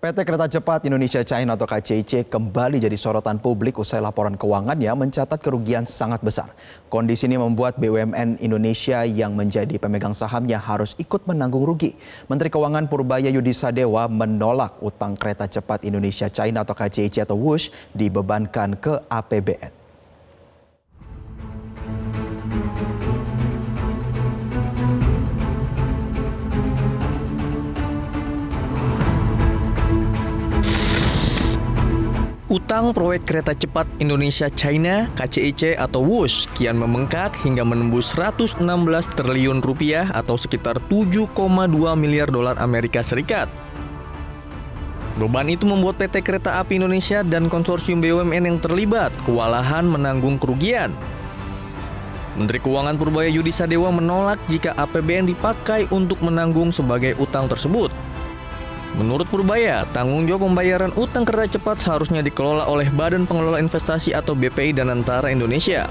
PT Kereta Cepat Indonesia China atau KCIC kembali jadi sorotan publik usai laporan keuangannya mencatat kerugian sangat besar. Kondisi ini membuat BUMN Indonesia yang menjadi pemegang sahamnya harus ikut menanggung rugi. Menteri Keuangan Purbaya Yudisadewa menolak utang Kereta Cepat Indonesia China atau KCIC atau WUSH dibebankan ke APBN. Utang proyek kereta cepat Indonesia China (KCIC) atau WUSH kian membengkak hingga menembus 116 triliun rupiah atau sekitar 7,2 miliar dolar Amerika Serikat. Beban itu membuat PT Kereta Api Indonesia dan konsorsium BUMN yang terlibat kewalahan menanggung kerugian. Menteri Keuangan Purbaya Yudisadewa menolak jika APBN dipakai untuk menanggung sebagai utang tersebut. Menurut Purbaya, tanggung jawab pembayaran utang kereta cepat seharusnya dikelola oleh Badan Pengelola Investasi atau BPI Danantara Indonesia.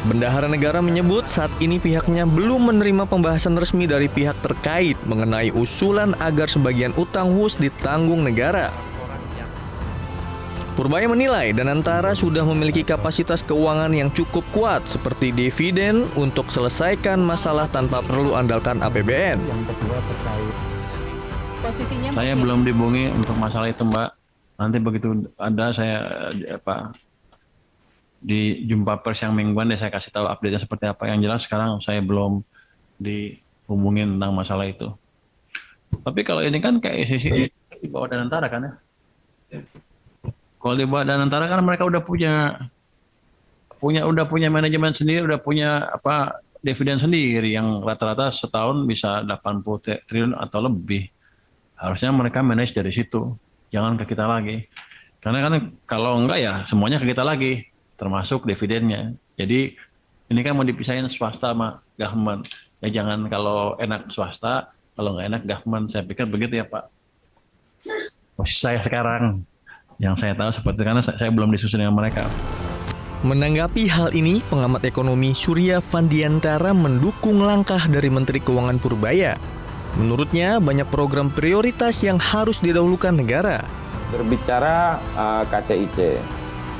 Bendahara Negara menyebut saat ini pihaknya belum menerima pembahasan resmi dari pihak terkait mengenai usulan agar sebagian utang WUSH ditanggung negara. Purbaya menilai Danantara sudah memiliki kapasitas keuangan yang cukup kuat seperti dividen untuk selesaikan masalah tanpa perlu andalkan APBN. Saya belum dihubungi untuk masalah itu, Mbak. Nanti begitu ada saya di jumpa pers yang mingguan deh saya kasih tahu update-nya seperti apa. Yang jelas sekarang saya belum dihubungin tentang masalah itu. Tapi kalau ini kan kayak sisi di bawah Danantara kan ya. Kalau di bawah Danantara kan mereka udah punya manajemen sendiri, udah punya dividen sendiri yang rata-rata setahun bisa 80 triliun atau lebih. Harusnya mereka manage dari situ, jangan ke kita lagi. Karena kan kalau enggak ya semuanya ke kita lagi, termasuk dividennya. Jadi ini kan mau dipisahin swasta sama government. Ya jangan kalau enak swasta, kalau nggak enak government. Saya pikir begitu ya Pak. Posisi saya sekarang, yang saya tahu seperti itu karena saya belum disusun dengan mereka. Menanggapi hal ini, pengamat ekonomi Surya Fandiantara mendukung langkah dari Menteri Keuangan Purbaya. Menurutnya, banyak program prioritas yang harus didahulukan negara. Berbicara KCIC,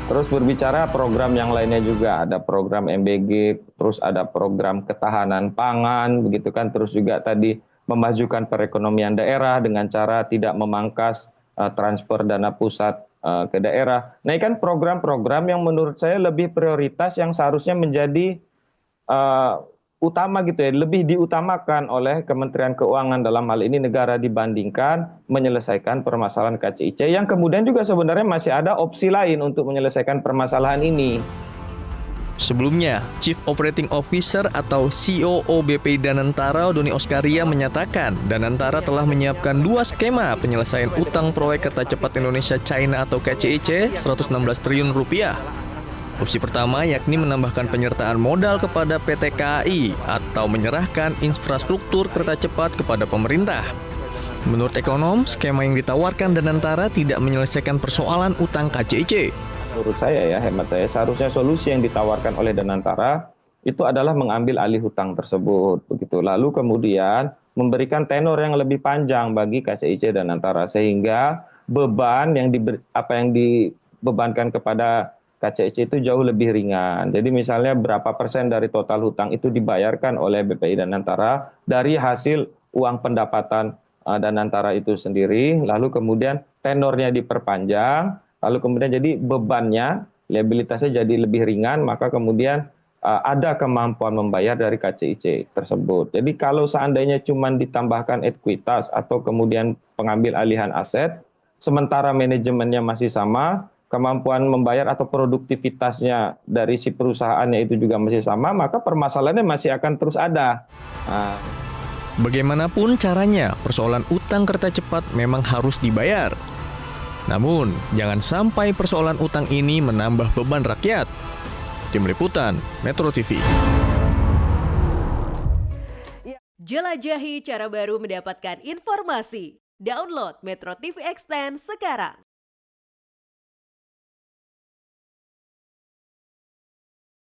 terus berbicara program yang lainnya juga. Ada program MBG, terus ada program ketahanan pangan, begitu kan. Terus juga tadi memajukan perekonomian daerah dengan cara tidak memangkas transfer dana pusat ke daerah. Nah, ini kan program-program yang menurut saya lebih prioritas yang seharusnya menjadi utama gitu ya, lebih diutamakan oleh Kementerian Keuangan dalam hal ini negara dibandingkan menyelesaikan permasalahan KCIC yang kemudian juga sebenarnya masih ada opsi lain untuk menyelesaikan permasalahan ini. Sebelumnya, Chief Operating Officer atau COO BPI Danantara Doni Oskaria menyatakan Danantara telah menyiapkan 2 skema penyelesaian utang proyek kereta cepat Indonesia China atau KCIC 116 triliun rupiah. Opsi pertama yakni menambahkan penyertaan modal kepada PT KAI atau menyerahkan infrastruktur kereta cepat kepada pemerintah. Menurut ekonom, skema yang ditawarkan Danantara tidak menyelesaikan persoalan utang KCIC. Menurut saya ya, hemat saya, seharusnya solusi yang ditawarkan oleh Danantara itu adalah mengambil alih hutang tersebut, begitu. Lalu kemudian memberikan tenor yang lebih panjang bagi KCIC Danantara sehingga beban yang dibebankan kepada KCIC itu jauh lebih ringan. Jadi misalnya berapa persen dari total hutang itu dibayarkan oleh BPI Danantara dari hasil uang pendapatan Danantara itu sendiri, lalu kemudian tenornya diperpanjang, lalu kemudian jadi bebannya, liabilitasnya jadi lebih ringan, maka kemudian ada kemampuan membayar dari KCIC tersebut. Jadi kalau seandainya cuma ditambahkan ekuitas atau kemudian pengambil alihan aset, sementara manajemennya masih sama, kemampuan membayar atau produktivitasnya dari si perusahaannya itu juga masih sama, maka permasalahannya masih akan terus ada. Bagaimanapun caranya, persoalan utang kereta cepat memang harus dibayar. Namun, jangan sampai persoalan utang ini menambah beban rakyat. Tim Liputan, Metro TV. Jelajahi cara baru mendapatkan informasi. Download Metro TV Extend sekarang.